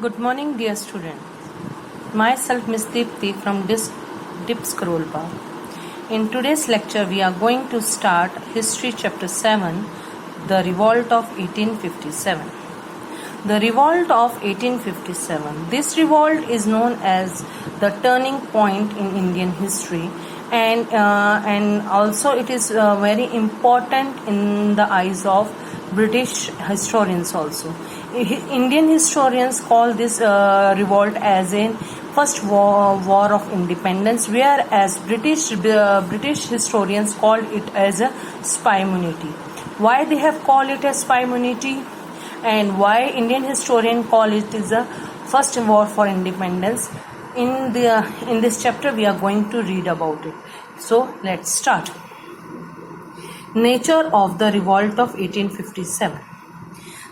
Good morning, dear student. Myself, Miss Deepthi from Dip Scroll Bar. In today's lecture, we are going to start History Chapter 7, The Revolt of 1857. The Revolt of 1857. This revolt is known as the turning point in Indian history, and also it is very important in the eyes of British historians also. Indian historians call this revolt as a first war of independence, whereas British historians call it as a spy-munity. Why they have called it a spy-munity, and why Indian historian call it is a first war for independence? In this chapter, we are going to read about it. So let's start. Nature of the Revolt of 1857.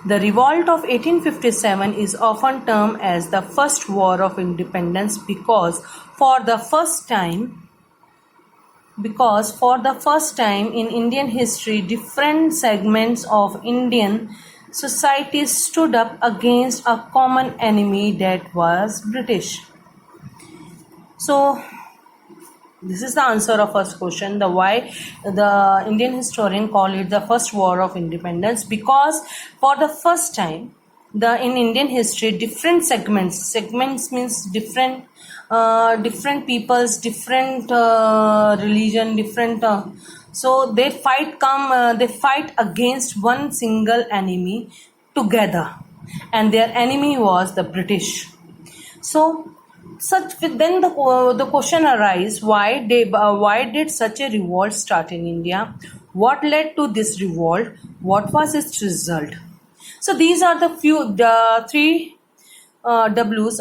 The Revolt of 1857 is often termed as the First War of Independence because for the first time in Indian history, different segments of Indian society stood up against a common enemy that was British. So this is the answer of first question, the why the Indian historian call it the first war of independence, because for the first time in Indian history, different segments means different peoples, different religion, different so they fight against one single enemy together, and their enemy was the British. So then the question arises, why did such a revolt start in India? What led to this revolt? What was its result? So these are the three W's.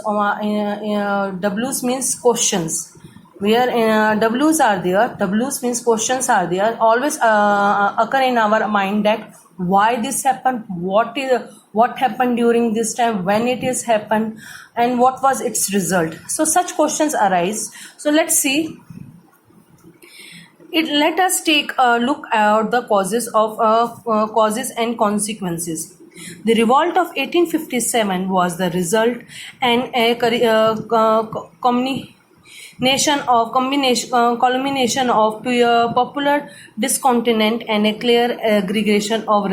W's means questions. Where W's are there, W's means questions are there. Always occur in our mind that why this happened, what happened during this time, when it is happened, and what was its result. So such questions arise. So let's see. Let us take a look at the causes and consequences. The revolt of 1857 was the result and a culmination of popular discontent and a clear aggregation of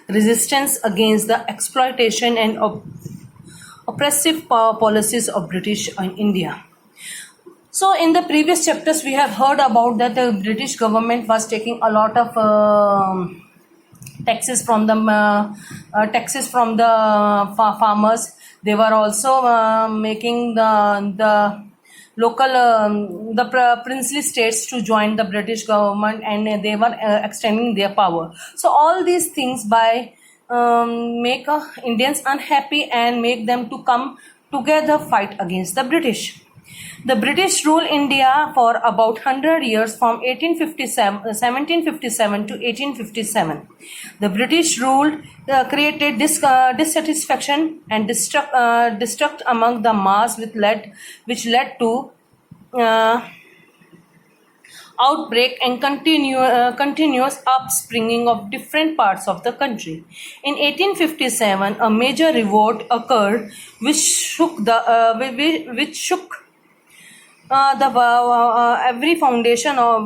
resistance against the exploitation and oppressive policies of British in India. So in the previous chapters, we have heard about that the British government was taking a lot of taxes from the farmers. They were also making the local the princely states to join the British government, and they were extending their power. So all these things by make Indians unhappy and make them to come together fight against the British. The British ruled India for about 100 years from 1757 to 1857. The British rule created dissatisfaction and distrust among the mass, which led to outbreak and continuous upspringing of different parts of the country. In 1857, a major revolt occurred, which shook every foundation of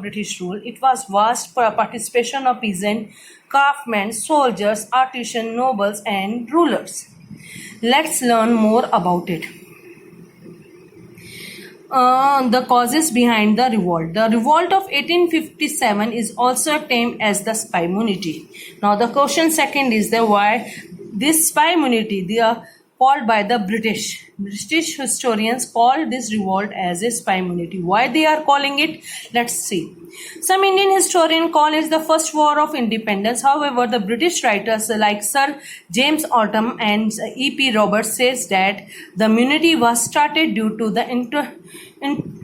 British rule. It was vast participation of peasants, craftsmen, soldiers, artisans, nobles, and rulers. Let's learn more about it. The causes behind the revolt. The revolt of 1857 is also termed as the spy-munity. Now the question second is the why this spy-munity, they are called by the British historians call this revolt as a spy-munity. Why they are calling it? Let's see. Some Indian historians call it the first war of independence. However, the British writers like Sir James Autumn and E.P. Roberts says that the munity was started due to the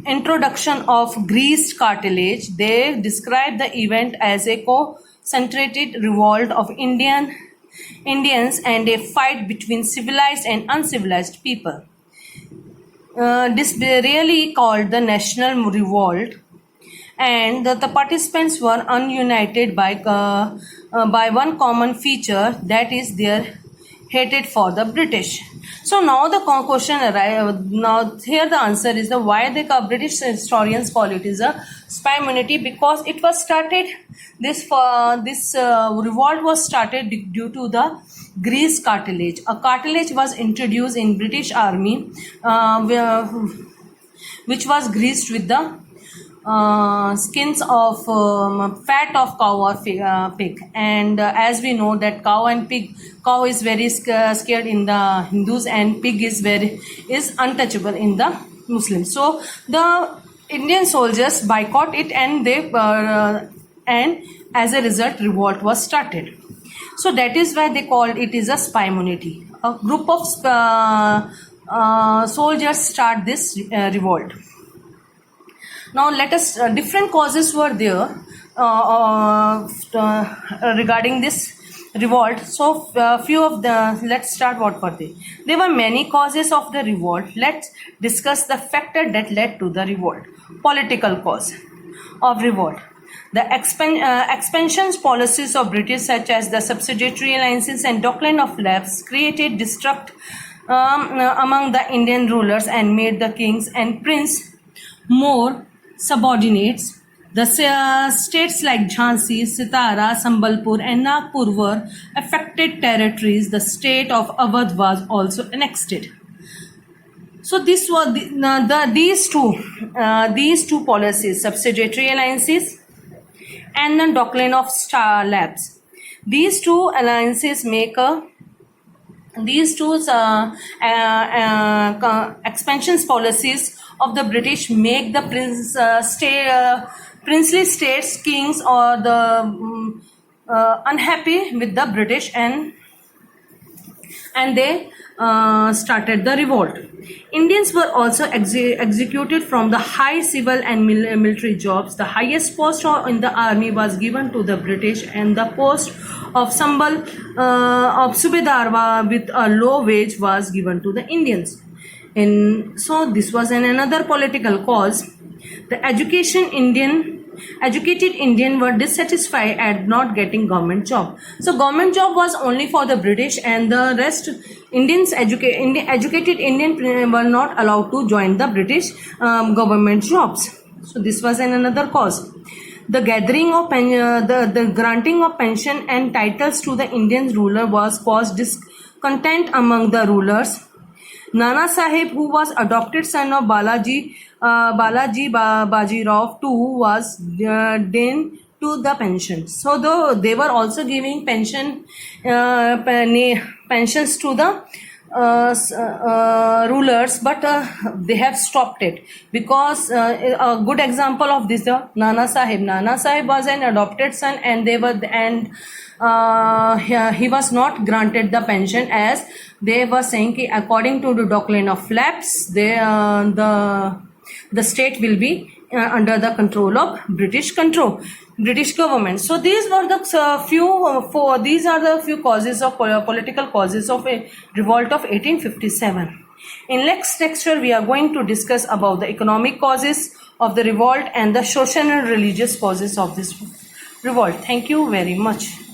introduction of greased cartilage. They describe the event as a concentrated revolt of Indians and a fight between civilized and uncivilized people. This really called the national revolt, and the participants were ununited by one common feature, that is their hated for the British. So now the question arrives. Now here the answer is the why the British historians call it is a spy immunity, because it was started. This revolt was started due to the grease cartilage. A cartilage was introduced in British Army, which was greased with the skins of fat of cow or pig. And as we know that cow is very scared in the Hindus, and pig is untouchable in the Muslims. So the Indian soldiers boycott it, and and as a result revolt was started. So that is why they called it is a spy immunity. A group of soldiers start this revolt. Now let us, different causes were there regarding this revolt. So few of the, let's start what were they. There were many causes of the revolt. Let's discuss the factor that led to the revolt. Political cause of revolt. The expansion policies of British, such as the subsidiary alliances and doctrine of lapse, created distrust among the Indian rulers and made the kings and prince more subordinates. The states like Jhansi, Sitara, Sambalpur and Nagpur were affected territories. The state of Awadh was also annexed. So this was these two policies, subsidiary alliances and the doctrine of lapse. These two alliances make expansion policies of the British make the princely states, kings, or the unhappy with the British, and they started the revolt. Indians were also executed from the high civil and military jobs. The highest post in the army was given to the British, and the post of Subedar with a low wage was given to the Indians. So this was another political cause. The educated Indian were dissatisfied at not getting government job. So government job was only for the British, and the rest educated Indian were not allowed to join the British government jobs. So this was another cause. The gathering of the granting of pension and titles to the Indian ruler was caused discontent among the rulers. Nana Sahib, who was adopted son of Balaji Bajirao too, was denied to the pension. So though they were also giving pensions to the rulers, but they have stopped it, because a good example of this, the Nana Sahib was an adopted son, and he was not granted the pension, as they were saying according to the doctrine of lapse, the state will be under the control of British government. So these were the these are the few causes of political causes of a revolt of 1857. In next lecture we are going to discuss about the economic causes of the revolt and the social and religious causes of this revolt. Thank you very much.